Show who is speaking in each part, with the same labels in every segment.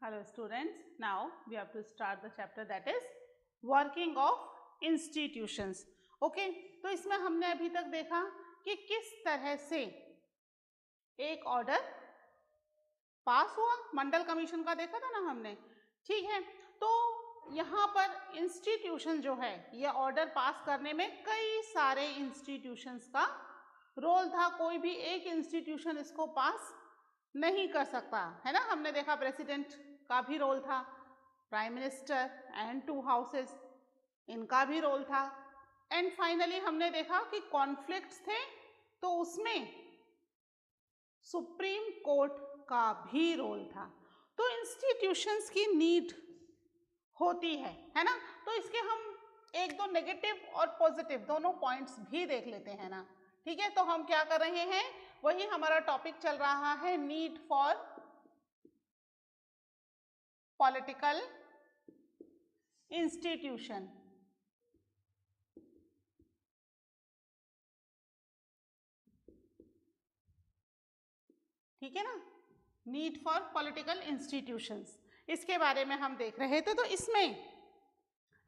Speaker 1: Hello students, now we have to start the chapter that is working of institutions. Okay, तो इसमें हमने अभी तक देखा कि किस तरह से एक ऑर्डर पास हुआ, मंडल कमीशन का देखा था ना हमने, ठीक है। तो यहाँ पर इंस्टीट्यूशन जो है ये ऑर्डर पास करने में कई सारे इंस्टीट्यूशंस का रोल था, कोई भी एक इंस्टीट्यूशन इसको पास नहीं कर सकता है ना। हमने देखा प्रेसिडेंट का भी रोल था, प्राइम मिनिस्टर एंड 2 हाउसेस इनका भी रोल था, एंड फाइनली हमने देखा कि कॉन्फ्लिक्ट्स थे तो उसमें सुप्रीम कोर्ट का भी रोल था। तो इंस्टीट्यूशंस की नीड होती है ना। तो इसके हम एक दो नेगेटिव और पॉजिटिव दोनों पॉइंट्स भी देख लेते हैं ना, ठीक है। तो हम क्या कर रहे हैं, वही हमारा टॉपिक चल रहा है, नीड फॉर पॉलिटिकल इंस्टीट्यूशन। ठीक है ना, नीड फॉर पॉलिटिकल इंस्टीट्यूशंस, इसके बारे में हम देख रहे थे। तो इसमें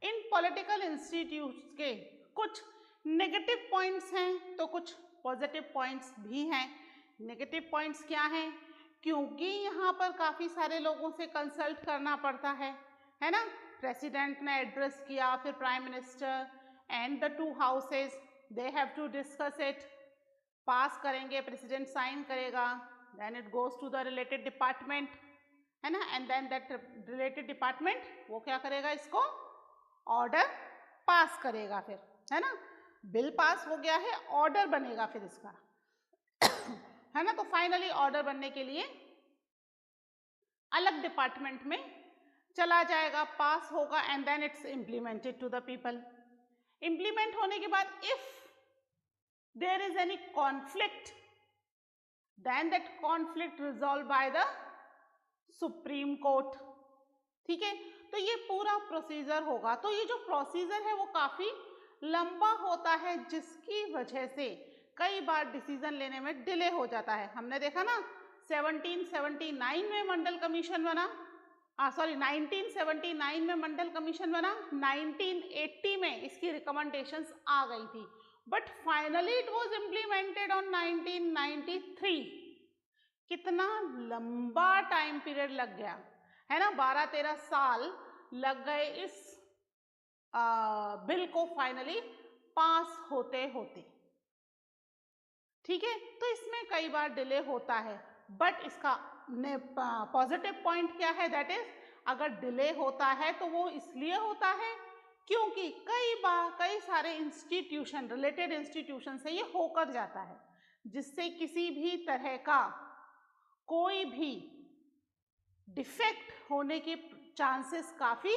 Speaker 1: इन पॉलिटिकल इंस्टीट्यूट्स के कुछ नेगेटिव पॉइंट्स हैं तो कुछ पॉजिटिव पॉइंट्स भी हैं। नेगेटिव पॉइंट्स क्या हैं, क्योंकि यहाँ पर काफ़ी सारे लोगों से कंसल्ट करना पड़ता है ना। प्रेसिडेंट ने एड्रेस किया, फिर prime minister and the 2 houses they have to discuss it, pass करेंगे, प्रेसिडेंट साइन करेगा, then it goes to the related department है ना, and then that related department वो क्या करेगा, इसको ऑर्डर पास करेगा फिर, है ना। बिल पास हो गया है, ऑर्डर बनेगा फिर इसका है ना। तो फाइनली ऑर्डर बनने के लिए अलग डिपार्टमेंट में चला जाएगा, पास होगा, and then it's implemented to the people. Implement होने के बाद if there is any conflict then that conflict resolve by the supreme court. ठीक है, तो ये पूरा प्रोसीजर होगा। तो ये जो प्रोसीजर है वो काफी लंबा होता है, जिसकी वजह से कई बार डिसीजन लेने में डिले हो जाता है। हमने देखा ना 1779 में मंडल कमीशन बना, 1979 में मंडल कमीशन बना, 1980 में इसकी रिकमेंडेशंस आ गई थी, but finally it was implemented on 1993। कितना लंबा टाइम पीरियड लग गया है ना, 12-13 साल लग गए इस बिल को फाइनली पास होते होते। ठीक है, तो इसमें कई बार डिले होता है, बट इसका पॉजिटिव पॉइंट क्या है, दैट इज अगर डिले होता है तो वो इसलिए होता है क्योंकि कई बार कई सारे इंस्टीट्यूशन, रिलेटेड इंस्टीट्यूशन से ये होकर जाता है, जिससे किसी भी तरह का कोई भी डिफेक्ट होने के चांसेस काफ़ी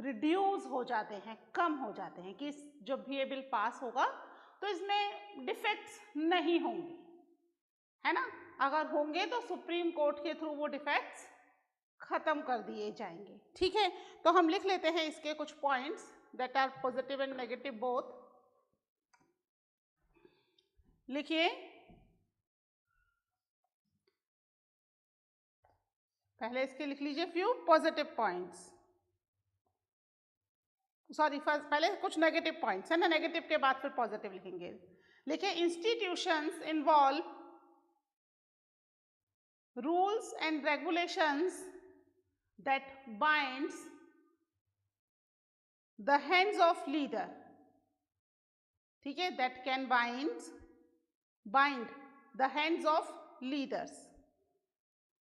Speaker 1: रिड्यूस हो जाते हैं, कम हो जाते हैं, कि जब भी ये बिल पास होगा तो इसमें डिफेक्ट्स नहीं होंगे, है ना। अगर होंगे तो सुप्रीम कोर्ट के थ्रू वो डिफेक्ट्स खत्म कर दिए जाएंगे। ठीक है, तो हम लिख लेते हैं इसके कुछ points that are positive and negative both. लिखिए, पहले इसके लिख लीजिए few positive points, sorry first पहले कुछ नेगेटिव पॉइंट्स है ना, नेगेटिव के बाद फिर पॉजिटिव लिखेंगे। लिखिए, institutions involve rules and regulations that binds the hands of leader. ठीक है, that can bind the hands of leaders.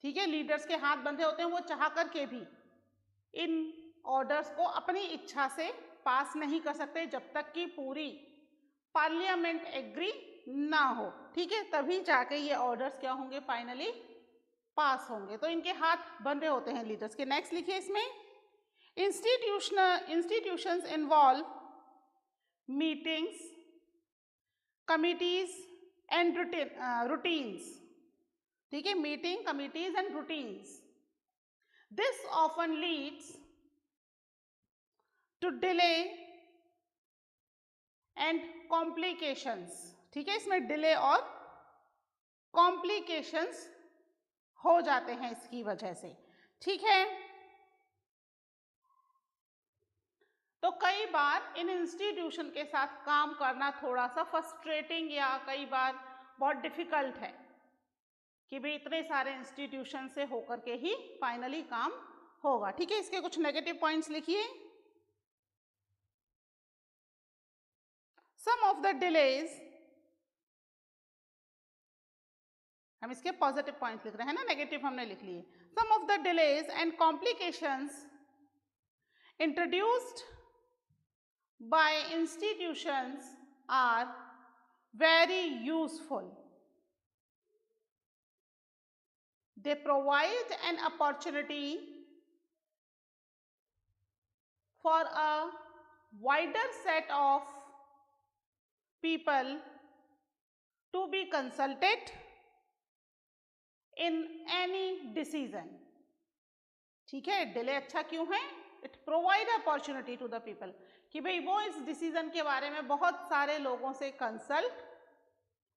Speaker 1: ठीक है, लीडर्स के हाथ बंधे होते हैं, वो चाह करके भी इन ऑर्डर्स को अपनी इच्छा से पास नहीं कर सकते जब तक कि पूरी पार्लियामेंट एग्री ना हो। ठीक है, तभी जाके ये ऑर्डर्स क्या होंगे, फाइनली पास होंगे। तो इनके हाथ बंधे होते हैं लीडर्स के। नेक्स्ट लिखिए, इसमें institutions involve meetings, committees and routines. ठीक है, meeting, committees and routines. This often leads to delay and complications. ठीक है, इसमें डिले और कॉम्प्लिकेशंस हो जाते हैं इसकी वजह से। ठीक है, तो कई बार इन इंस्टीट्यूशन के साथ काम करना थोड़ा सा फ्रस्ट्रेटिंग या कई बार बहुत डिफिकल्ट है कि भाई इतने सारे इंस्टीट्यूशन से होकर के ही फाइनली काम होगा। ठीक है, इसके कुछ नेगेटिव पॉइंट्स लिखिए। सम ऑफ द डिलेज, हम इसके पॉजिटिव पॉइंट्स लिख रहे हैं ना, नेगेटिव हमने लिख लिए। Some of the delays and complications introduced by institutions are very useful. They provide an opportunity for a wider set of people to be consulted in any decision. ठीक है, delay अच्छा क्यों है? It provide opportunity to the people कि भाई वो इस decision के बारे में बहुत सारे लोगों से कंसल्ट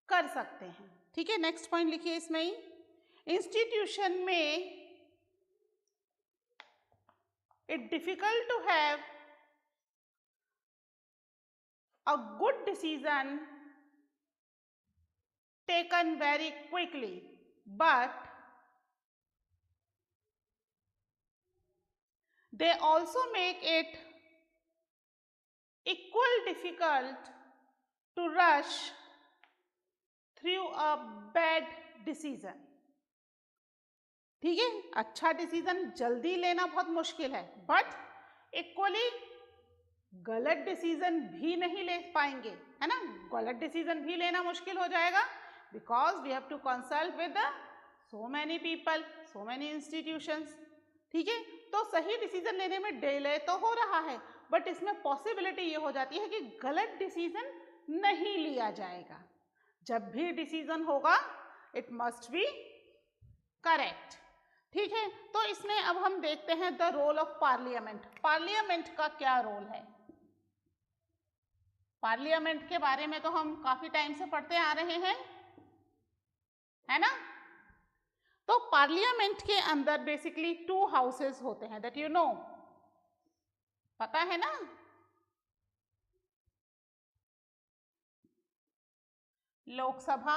Speaker 1: कर सकते हैं। ठीक है, नेक्स्ट पॉइंट लिखिए इसमें ही। इंस्टीट्यूशन में it difficult to have a good decision taken very quickly, but they also make it equal difficult to rush through a bad decision. ठीक है, अच्छा डिसीजन जल्दी लेना बहुत मुश्किल है, बट इक्वली गलत डिसीजन भी नहीं ले पाएंगे, है ना। गलत डिसीजन भी लेना मुश्किल हो जाएगा because we have to consult with so many people, so many institutions. ठीक है, तो सही डिसीजन लेने में डिले तो हो रहा है, बट इसमें पॉसिबिलिटी ये हो जाती है कि गलत डिसीजन नहीं लिया जाएगा। जब भी डिसीजन होगा इट मस्ट बी करेक्ट। ठीक है, तो इसमें अब हम देखते हैं the role of parliament. Parliament का क्या रोल है? पार्लियामेंट के बारे में तो हम काफी टाइम से पढ़ते आ रहे हैं, है ना। तो पार्लियामेंट के अंदर बेसिकली 2 हाउसेस होते हैं, दैट यू नो, पता है ना। लोकसभा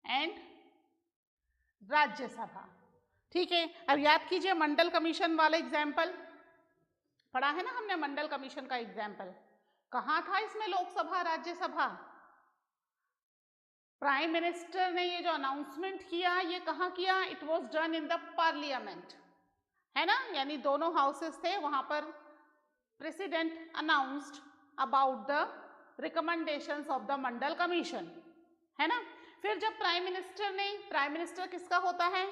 Speaker 1: एंड राज्यसभा। ठीक है, अब याद कीजिए मंडल कमीशन वाला एग्जाम्पल पढ़ा है ना हमने। मंडल कमीशन का एग्जाम्पल कहाँ था इसमें? लोकसभा राज्यसभा। प्राइम मिनिस्टर ने ये जो अनाउंसमेंट किया ये कहाँ किया? It was done in the parliament, है ना। यानी दोनों हाउसेस थे, वहां पर president announced about the recommendations of the Mandal commission, है ना। फिर जब प्राइम मिनिस्टर ने, प्राइम मिनिस्टर किसका होता है?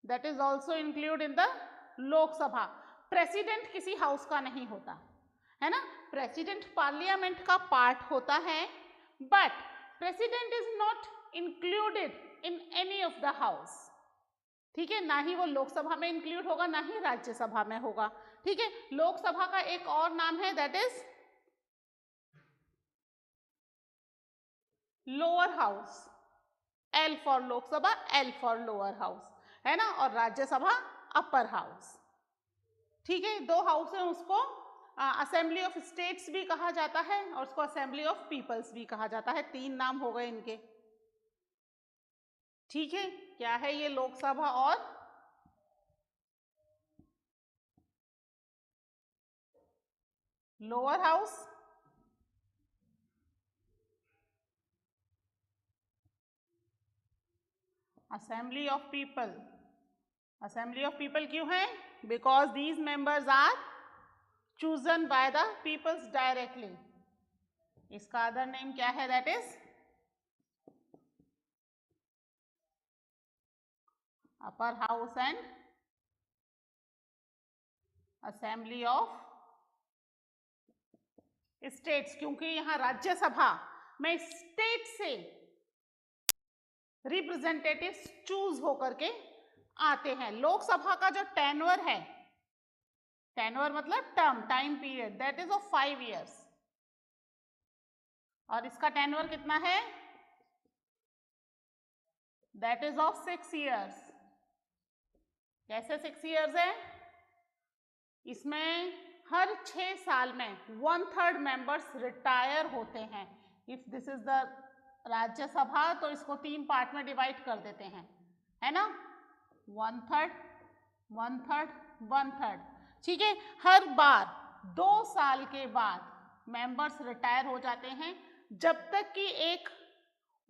Speaker 1: That is also include in the Lok Sabha. President किसी हाउस का नहीं होता, है ना। प्रेसिडेंट पार्लियामेंट का पार्ट होता है, but president is not included in any of the house. ठीक है, ना ही वो लोकसभा में इंक्लूड होगा, ना ही राज्यसभा में होगा। ठीक है, लोकसभा का एक और नाम है that is lower house. L for Lok Sabha, L for lower house, है ना। और राज्यसभा अपर हाउस। ठीक है, 2 हाउस है, उसको असेंबली ऑफ स्टेट्स भी कहा जाता है और उसको असेंबली ऑफ पीपल्स भी कहा जाता है। 3 नाम हो गए इनके। ठीक है, क्या है ये? लोकसभा और lower house. Assembly of people. Assembly of people क्यों है? Because these members are chosen by the peoples directly. इसका अदर नेम क्या है? That is upper house and assembly of states, क्योंकि यहां राज्यसभा में स्टेट से रिप्रेजेंटेटिव्स चूज होकर के आते हैं। लोकसभा का जो टेन्योर है, टेन्योर मतलब term, time period, that is of 5 years, और इसका टेन्योर कितना है? That is of 6 years। कैसे 6 इयर्स है? इसमें हर 6 साल में 1/3 मेंबर्स रिटायर होते हैं। If this is the Rajya Sabha तो इसको 3 पार्ट में डिवाइड कर देते हैं, है ना? 1/3 1/3 1/3, ठीक है। हर बार 2 साल के बाद मेंबर्स रिटायर हो जाते हैं, जब तक कि एक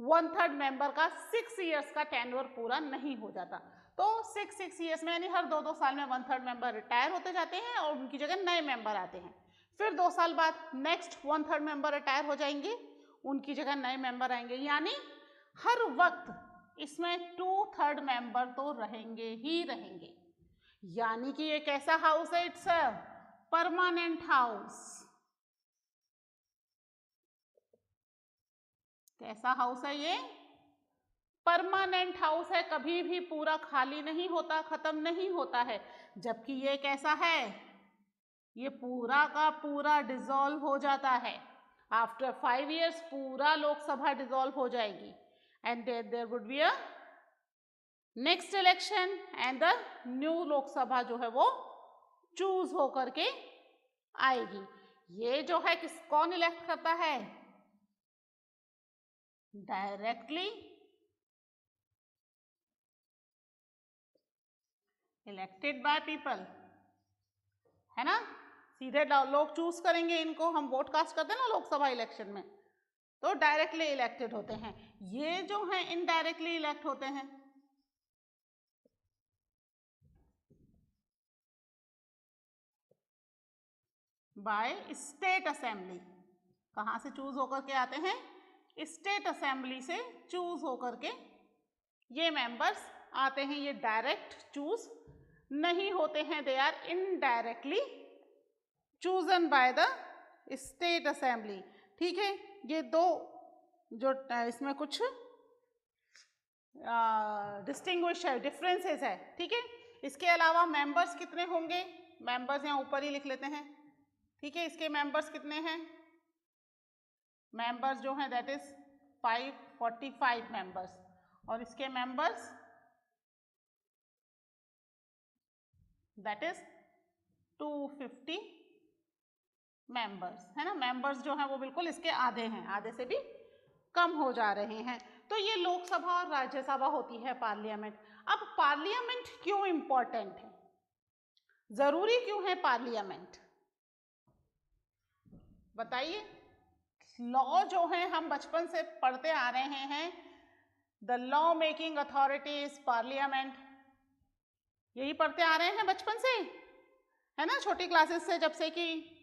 Speaker 1: 1/3 मेंबर का 6 इयर्स का टेन्योर पूरा नहीं हो जाता। तो 6 इयर्स में यानी हर 2-2 साल में 1/3 मेंबर रिटायर होते जाते हैं और उनकी जगह नए मेंबर आते हैं। फिर 2 साल बाद नेक्स्ट 1/3 मेंबर रिटायर हो जाएंगे, उनकी जगह नए मेंबर आएंगे, यानी हर वक्त इसमें 2/3 मेंबर तो रहेंगे ही रहेंगे। यानी कि ये कैसा हाउस है? It's a permanent house. कैसा हाउस है ये? परमानेंट हाउस है, कभी भी पूरा खाली नहीं होता, खत्म नहीं होता है। जबकि ये कैसा है? ये पूरा का पूरा डिसॉल्व हो जाता है। आफ्टर 5 इयर्स पूरा लोकसभा डिसॉल्व हो जाएगी and there would be a next election and the new Lok Sabha जो है वो चूज होकर के आएगी। ये जो है कौन इलेक्ट करता है? डायरेक्टली इलेक्टेड बाय पीपल, है ना? सीधे लोग चूज करेंगे इनको, हम वोट कास्ट करते हैं ना लोकसभा इलेक्शन में, तो डायरेक्टली इलेक्टेड होते हैं। ये जो है इनडायरेक्टली इलेक्ट होते हैं। By state assembly. कहां से चूज होकर के आते हैं? स्टेट असेंबली से चूज होकर के ये मेंबर्स आते हैं। ये डायरेक्ट चूज नहीं होते हैं, they are indirectly chosen by the state assembly, ठीक है। ये दो जो इसमें कुछ डिस्टिंग्विश है, डिफरेंसेस है, ठीक है। इसके अलावा मेंबर्स कितने होंगे? मेंबर्स यहाँ ऊपर ही लिख लेते हैं, ठीक है। इसके मेंबर्स कितने हैं? मेंबर्स जो हैं दैट इज 545 मेंबर्स, और इसके मेंबर्स दैट इज 250 मेंबर्स, है ना। मेंबर्स जो हैं वो बिल्कुल इसके आधे हैं, आधे से भी कम हो जा रहे हैं। तो ये लोकसभा और राज्यसभा होती है पार्लियामेंट। अब पार्लियामेंट क्यों इंपॉर्टेंट है, जरूरी क्यों है पार्लियामेंट, बताइए। लॉ जो है हम बचपन से पढ़ते आ रहे हैं, the law making authority is parliament, यही पढ़ते आ रहे हैं बचपन से, है ना। छोटी क्लासेस से, जब से कि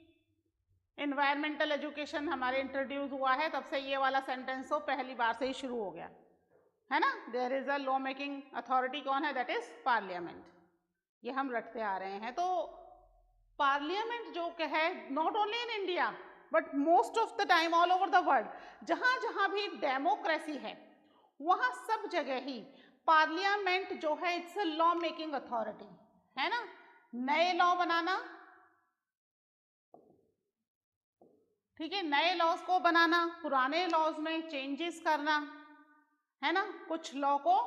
Speaker 1: एनवायरमेंटल एजुकेशन हमारे इंट्रोड्यूस हुआ है, तब से ये वाला सेंटेंस तो पहली बार से ही शुरू हो गया, है ना। There is a law making authority, कौन है? दैट इज पार्लियामेंट, ये हम रटते आ रहे हैं। तो पार्लियामेंट जो है not only in India but most of the time all over the world, जहां जहां भी डेमोक्रेसी है वहां सब जगह ही पार्लियामेंट जो है it's a law making authority, है ना। नए लॉ बनाना, ठीक है, नए लॉज को बनाना, पुराने लॉज में चेंजेस करना, है ना। कुछ लॉ को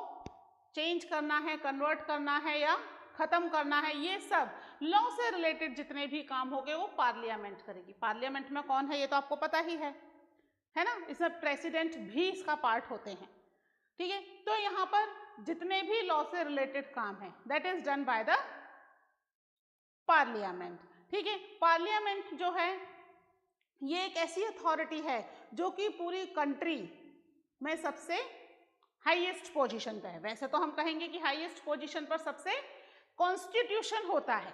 Speaker 1: चेंज करना है, कन्वर्ट करना है या खत्म करना है, ये सब लॉ से रिलेटेड जितने भी काम हो गए वो पार्लियामेंट करेगी। पार्लियामेंट में कौन है ये तो आपको पता ही है ना। इसमें प्रेसिडेंट भी इसका पार्ट होते हैं, ठीक है। तो यहाँ पर जितने भी लॉ से रिलेटेड काम है that is done by the parliament, ठीक है। पार्लियामेंट जो है ये एक ऐसी अथॉरिटी है जो कि पूरी कंट्री में सबसे हाईएस्ट पोजीशन पे है। वैसे तो हम कहेंगे कि हाईएस्ट पोजीशन पर सबसे कॉन्स्टिट्यूशन होता है,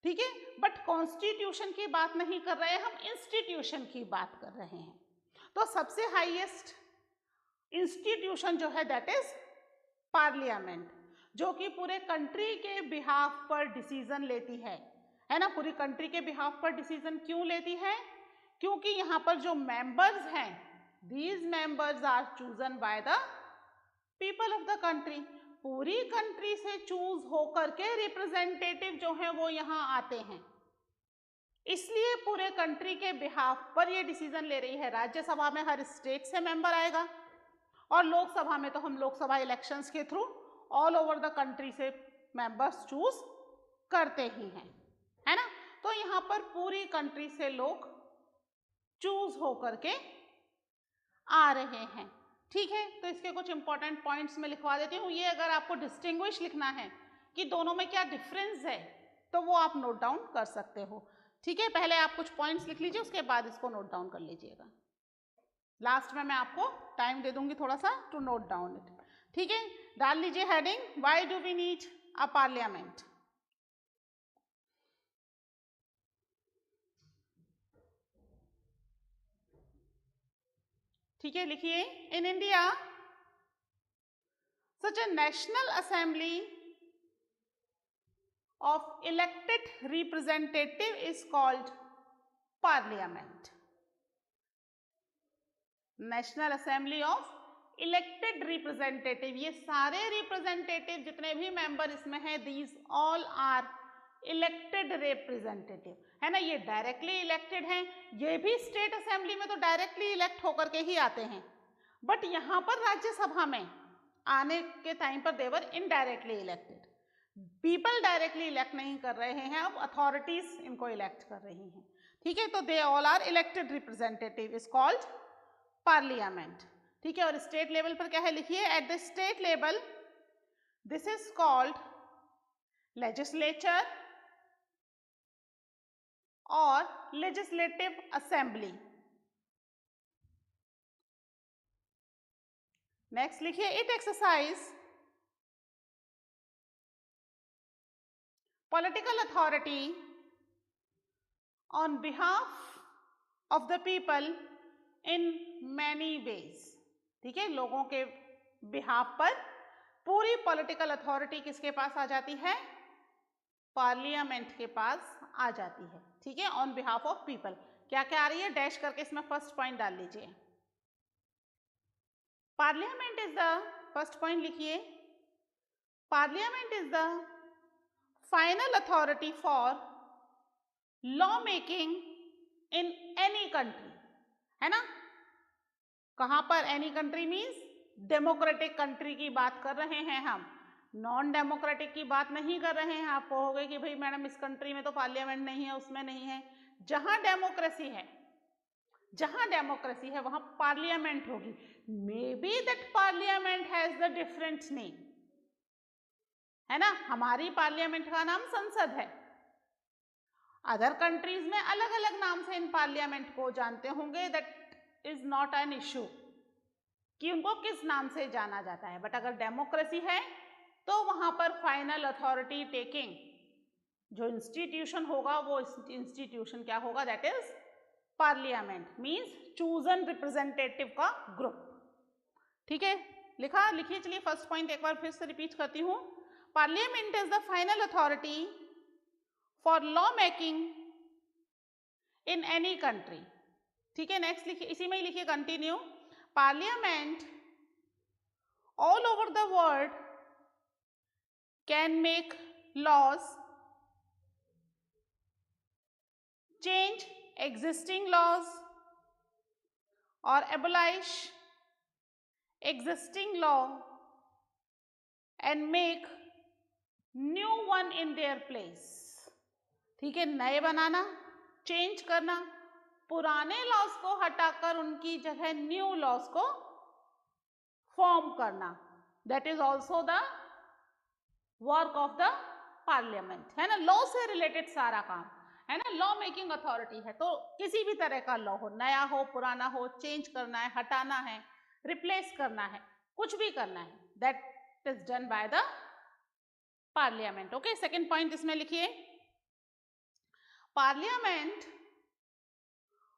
Speaker 1: ठीक है, बट कॉन्स्टिट्यूशन की बात नहीं कर रहे हैं हम, इंस्टीट्यूशन की बात कर रहे हैं। तो सबसे हाईएस्ट इंस्टीट्यूशन जो है दैट इज पार्लियामेंट, जो कि पूरे कंट्री के बिहाफ पर डिसीजन लेती है ना। पूरी कंट्री के बिहाफ पर डिसीजन क्यों लेती है? क्योंकि यहाँ पर जो मेंबर्स हैं these members are chosen by the people of the country, पूरी कंट्री से चूज होकर के रिप्रेजेंटेटिव जो हैं वो यहाँ आते हैं, इसलिए पूरे कंट्री के बिहाफ पर ये डिसीजन ले रही है। राज्यसभा में हर स्टेट से मेंबर आएगा और लोकसभा में तो हम लोकसभा इलेक्शंस के through all over the country से मेंबर्स चूज करते ही हैं, है ना। तो यहाँ पर पूरी कंट्री से लोग चूज होकर के आ रहे हैं, ठीक है। तो इसके कुछ इंपॉर्टेंट पॉइंट्स में लिखवा देती हूँ। ये अगर आपको डिस्टिंग्विश लिखना है कि दोनों में क्या डिफरेंस है तो वो आप नोट डाउन कर सकते हो, ठीक है। पहले आप कुछ पॉइंट्स लिख लीजिए, उसके बाद इसको नोट डाउन कर लीजिएगा। लास्ट में मैं आपको टाइम दे दूंगी थोड़ा सा टू नोट डाउन इट, ठीक है। डाल लीजिए heading, why do we need a parliament. ठीक है, लिखिए। In India such a national assembly of elected representative is called parliament. National assembly of elected representative, ये सारे रिप्रेजेंटेटिव जितने भी मेंबर इसमें हैं, these all are elected representative, है ना। ये डायरेक्टली इलेक्टेड हैं, ये भी स्टेट असेंबली में तो डायरेक्टली इलेक्ट होकर के ही आते हैं, बट यहाँ पर राज्यसभा में आने के टाइम पर they are indirectly elected. People directly elect नहीं कर रहे हैं, अब अथॉरिटीज इनको इलेक्ट कर रही हैं, ठीक है। तो they all are elected representative is called parliament, ठीक है। और स्टेट लेवल पर क्या है, लिखिए। At the state level this is called legislature और लेजिस्लेटिव असेंबली। नेक्स्ट लिखिए। It exercise political authority on behalf of the people in many ways, ठीक है। लोगों के बिहाफ पर पूरी पॉलिटिकल अथॉरिटी किसके पास आ जाती है, पार्लियामेंट के पास आ जाती है, ठीक है। ऑन बिहाफ ऑफ पीपल क्या क्या आ रही है, डैश करके इसमें फर्स्ट पॉइंट डाल लीजिए। Parliament is the, first point लिखिए, parliament is the final authority for law making in any country, है ना। कहां पर, any country means democratic country की बात कर रहे हैं हम, नॉन डेमोक्रेटिक की बात नहीं कर रहे हैं। आप कहोगे कि भाई मैडम इस कंट्री में तो पार्लियामेंट नहीं है, उसमें नहीं है। जहां डेमोक्रेसी है, जहां डेमोक्रेसी है वहां पार्लियामेंट होगी। May be that parliament has the different name, है ना। हमारी पार्लियामेंट का नाम संसद है, अदर कंट्रीज में अलग अलग नाम से इन पार्लियामेंट को जानते होंगे। That is not an issue कि उनको किस नाम से जाना जाता है, बट अगर डेमोक्रेसी है तो वहां पर फाइनल अथॉरिटी टेकिंग जो इंस्टीट्यूशन होगा वो इंस्टीट्यूशन क्या होगा, that is parliament, means chosen representative का ग्रुप, ठीक है। लिखा, लिखिए। चलिए फर्स्ट पॉइंट एक बार फिर से रिपीट करती हूँ। Parliament is the final authority for law making in any country, ठीक है। नेक्स्ट लिखिए, इसी में ही लिखिए, continue. Parliament all over the world can make laws, change existing laws और abolish existing law and make new one in their place, ठीक है। नए बनाना, चेंज करना, पुराने लॉज को हटाकर उनकी जगह न्यू लॉज को फॉर्म करना, that is also the work of the parliament, है ना। लॉ से रिलेटेड सारा काम, है ना। लॉ मेकिंग अथॉरिटी है, तो किसी भी तरह का लॉ हो, नया हो पुराना हो, चेंज करना है, हटाना है, रिप्लेस करना है, कुछ भी करना है, that is done by the parliament, okay. Second point इसमें लिखिए। Parliament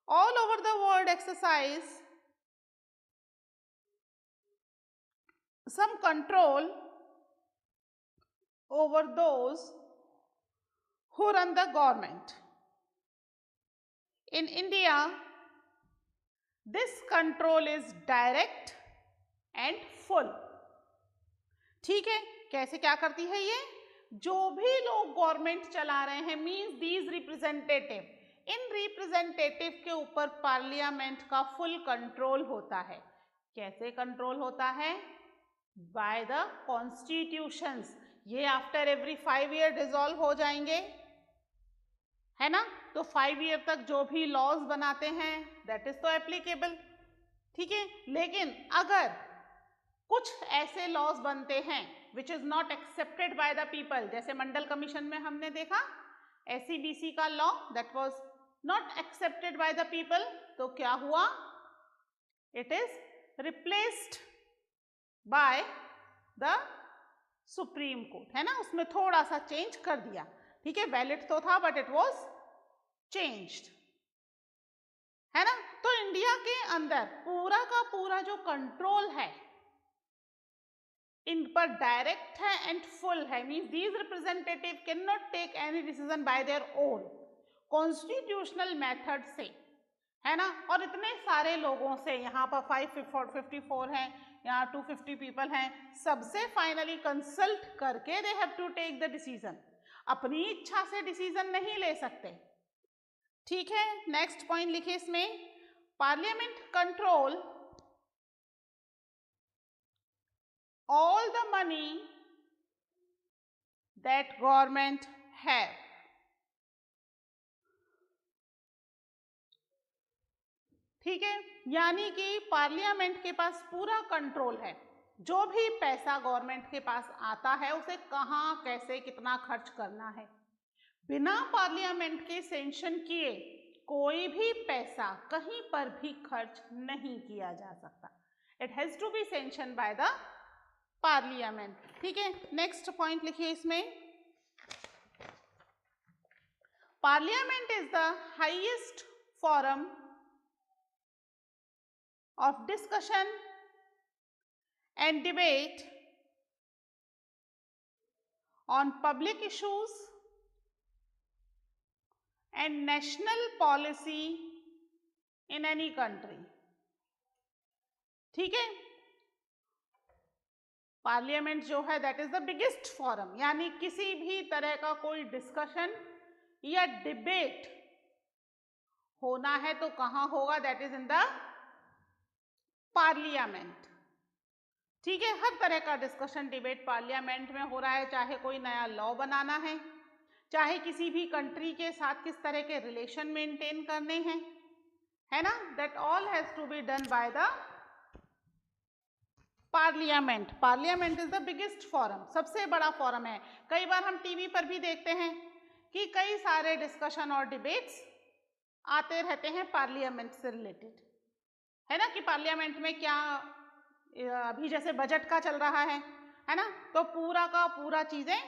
Speaker 1: all over the world exercise some control over those who run the government. In India, this control is direct and full, ठीक है। कैसे क्या करती है ये, जो भी लोग गवर्नमेंट चला रहे हैं, means these representative, in representative के ऊपर पार्लियामेंट का फुल कंट्रोल होता है। कैसे कंट्रोल होता है, बाय द कॉन्स्टिट्यूशंस, ये आफ्टर एवरी 5 ईयर डिसॉल्व हो जाएंगे, है ना। तो 5 ईयर तक जो भी लॉज बनाते हैं दैट इज तो एप्लीकेबल, ठीक है। लेकिन अगर कुछ ऐसे लॉज बनते हैं which is not accepted by the people, जैसे मंडल कमीशन में हमने देखा SCBC का law that was not accepted by the people, तो क्या हुआ, it is replaced by the supreme court, है ना। उसमें थोड़ा सा चेंज कर दिया, ठीक है। वैलिड तो था बट इट वाज चेंज्ड, है ना। तो इंडिया के अंदर पूरा का पूरा जो कंट्रोल है इन पर डायरेक्ट है एंड फुल है, means these representative can not take any decision by their own, constitutional method से, है ना। और इतने सारे लोगों से, यहाँ पर 554 हैं, यहाँ 250 पीपल हैं, सबसे फाइनली कंसल्ट करके they have to take the decision, अपनी इच्छा से डिसीजन नहीं ले सकते, ठीक है। नेक्स्ट पॉइंट लिखिए इसमें, parliament control all the money that government have, ठीक है। यानी कि पार्लियामेंट के पास पूरा कंट्रोल है, जो भी पैसा गवर्नमेंट के पास आता है उसे कहाँ कैसे कितना खर्च करना है। बिना पार्लियामेंट के सैंक्शन किए कोई भी पैसा कहीं पर भी खर्च नहीं किया जा सकता, it has to be sanction by the parliament, ठीक है। नेक्स्ट पॉइंट लिखिए इसमें, parliament is the highest forum of discussion and debate on public issues and national policy in any country, ठीक है। पार्लियामेंट जो है that is the biggest forum, यानी किसी भी तरह का कोई डिस्कशन या डिबेट होना है तो कहाँ होगा, that is in the parliament, ठीक है। हर तरह का डिस्कशन डिबेट पार्लियामेंट में हो रहा है, चाहे कोई नया लॉ बनाना है, चाहे किसी भी कंट्री के साथ किस तरह के रिलेशन मेंटेन करने हैं, है ना, that all has to be done by the parliament. Parliament is the biggest forum, सबसे बड़ा फोरम है। कई बार हम टीवी पर भी देखते हैं कि कई सारे डिस्कशन और डिबेट्स आते रहते हैं पार्लियामेंट से रिलेटेड, है ना, कि पार्लियामेंट में क्या, अभी जैसे बजट का चल रहा है ना, तो पूरा का पूरा चीजें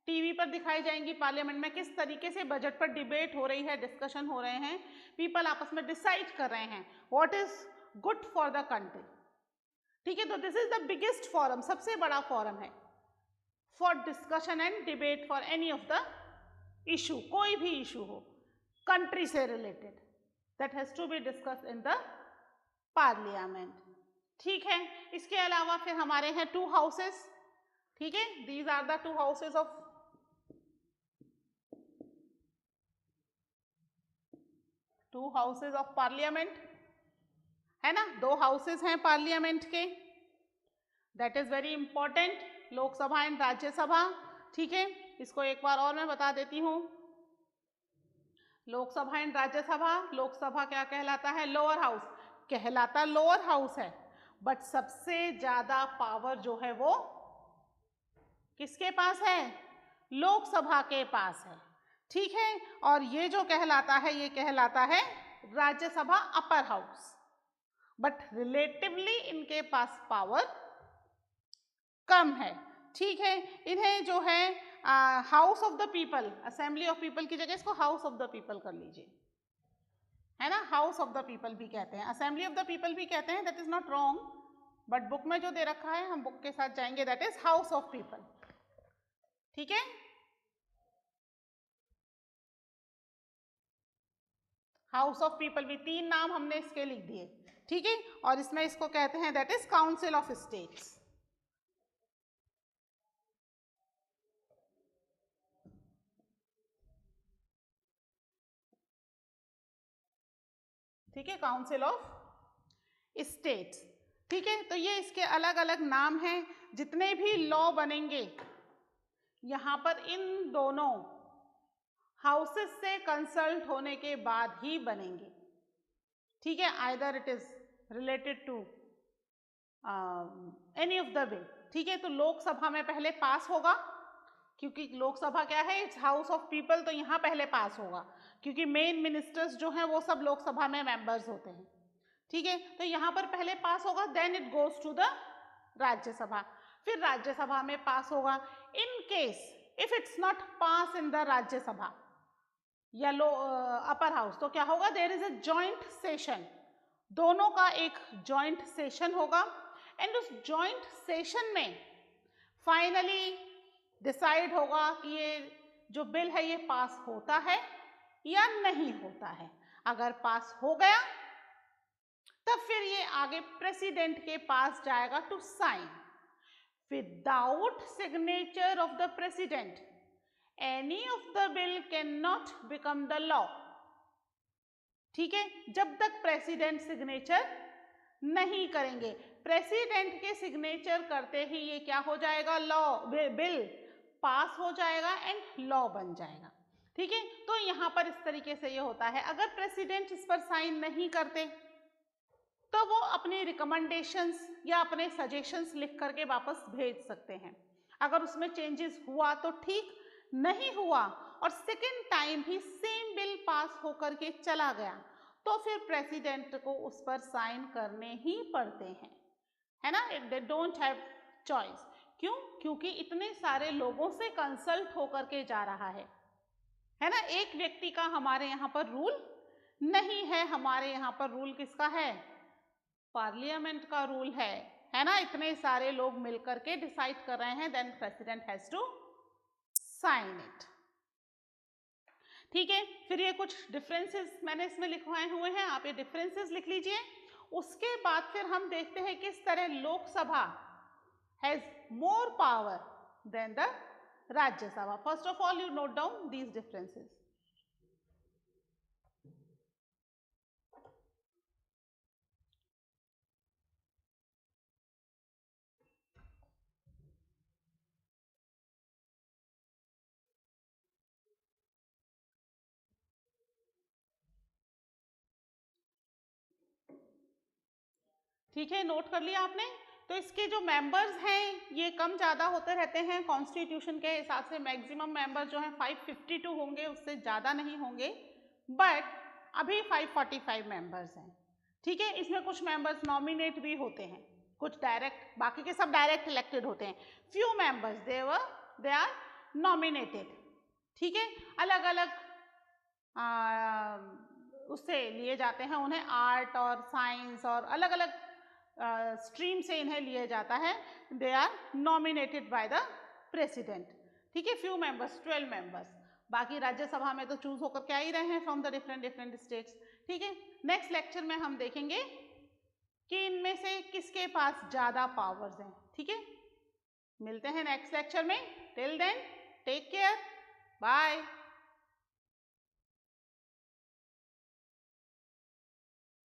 Speaker 1: टीवी पर दिखाई जाएंगी, पार्लियामेंट में किस तरीके से बजट पर डिबेट हो रही है, डिस्कशन हो रहे हैं, पीपल आपस में डिसाइड कर रहे हैं what is good for the country, ठीक है। तो this is the biggest forum, सबसे बड़ा फोरम है for discussion and debate for any of the issue, कोई भी इशू हो कंट्री से related, that has to be discussed in the parliament, ठीक है। इसके अलावा फिर हमारे हैं 2 हाउसेस, ठीक है, these are the 2 houses of parliament, है ना, 2 हाउसेस हैं पार्लियामेंट के, that is very important, Lok Sabha and Rajya Sabha, ठीक है। इसको एक बार और मैं बता देती हूँ, लोकसभा एंड राज्यसभा, लोकसभा क्या कहलाता है, लोअर हाउस कहलाता, लोअर हाउस है, बट सबसे ज्यादा पावर जो है वो किसके पास है, लोकसभा के पास है, ठीक है। और ये जो कहलाता है ये कहलाता है Rajya Sabha upper house, but relatively इनके पास पावर कम है, ठीक है। इन्हें जो है house of the people, assembly of people की जगह इसको हाउस ऑफ द पीपल कर लीजिए, है ना, हाउस ऑफ द पीपल भी कहते हैं, असेंबली ऑफ द पीपल भी कहते हैं, that is not wrong, but book में जो दे रखा है हम बुक के साथ जाएंगे, that is house of people, ठीक है। हाउस ऑफ पीपल भी 3 नाम हमने इसके लिख दिए, ठीक है। और इसमें इसको कहते हैं that is council of states, ठीक है, काउंसिल ऑफ स्टेट्स, ठीक है। तो ये इसके अलग अलग नाम हैं, जितने भी लॉ बनेंगे यहाँ पर इन दोनों हाउसेस से कंसल्ट होने के बाद ही बनेंगे, ठीक है। Either it is related to any of the bill, ठीक है। तो लोकसभा में पहले पास होगा, क्योंकि लोकसभा क्या है, इट्स हाउस ऑफ पीपल, तो यहाँ पहले पास होगा, क्योंकि मेन मिनिस्टर्स जो हैं वो सब लोकसभा में मेंबर्स होते हैं, ठीक है। तो यहाँ पर पहले पास होगा, then it goes to the Rajya Sabha, फिर राज्यसभा में पास होगा। In case if it's not pass in the Rajya Sabha या अपर हाउस, तो क्या होगा, there is a joint session, दोनों का एक जॉइंट सेशन होगा, एंड उस जॉइंट सेशन में फाइनली डिसाइड होगा कि ये जो बिल है ये पास होता है या नहीं होता है। अगर पास हो गया तब फिर ये आगे प्रेसिडेंट के पास जाएगा to sign. Without signature of the president any of the bill can not become the law, ठीक है। जब तक प्रेसिडेंट सिग्नेचर नहीं करेंगे, प्रेसिडेंट के सिग्नेचर करते ही ये क्या हो जाएगा, लॉ, बिल पास हो जाएगा एंड लॉ बन जाएगा, ठीक है। तो यहाँ पर इस तरीके से ये होता है। अगर प्रेसिडेंट इस पर साइन नहीं करते तो वो अपनी रिकमेंडेशंस या अपने सजेशंस लिख करके वापस भेज सकते हैं। अगर उसमें चेंजेस हुआ तो ठीक, नहीं हुआ और सेकेंड टाइम भी सेम बिल पास होकर के चला गया तो फिर प्रेसिडेंट को उस पर साइन करने ही पड़ते हैं, है ना। They don't have choice. क्यों? क्योंकि इतने सारे लोगों से कंसल्ट होकर के जा रहा है ना। एक व्यक्ति का हमारे यहाँ पर रूल नहीं है, हमारे यहाँ पर रूल किसका है, पार्लियामेंट का रूल है ना। इतने सारे लोग मिलकर के डिसाइड कर रहे हैं, then president has to sign it, ठीक है। फिर ये कुछ डिफरेंसेस मैंने इसमें लिखवाए हुए हैं, आप ये डिफरेंसेस लिख लीजिए। उसके बाद फिर हम देखते हैं किस तरह Lok Sabha has more power than the Rajya Sabha. First of all you note down these differences. ठीक है, नोट कर लिया आपने। तो इसके जो मेंबर्स हैं ये कम ज़्यादा होते रहते हैं, कॉन्स्टिट्यूशन के हिसाब से मैक्सिमम मेंबर जो हैं 552 होंगे, उससे ज़्यादा नहीं होंगे, बट अभी 545 मेंबर्स हैं, ठीक है। इसमें कुछ मेंबर्स नॉमिनेट भी होते हैं, कुछ डायरेक्ट, बाकी के सब डायरेक्ट इलेक्टेड होते हैं। Few members they are nominated, ठीक है। अलग अलग उससे लिए जाते हैं उन्हें, आर्ट और साइंस और अलग अलग स्ट्रीम से इन्हें लिए जाता है। They are nominated by the president, ठीक है। फ्यू मेंबर्स, 12 मेंबर्स, बाकी राज्यसभा में तो चूज होकर के आ ही रहे हैं फ्रॉम द डिफरेंट स्टेट्स, ठीक है। नेक्स्ट लेक्चर में हम देखेंगे कि इनमें से किसके पास ज़्यादा पावर्स हैं, ठीक है। मिलते हैं नेक्स्ट लेक्चर में। Till then take care, bye.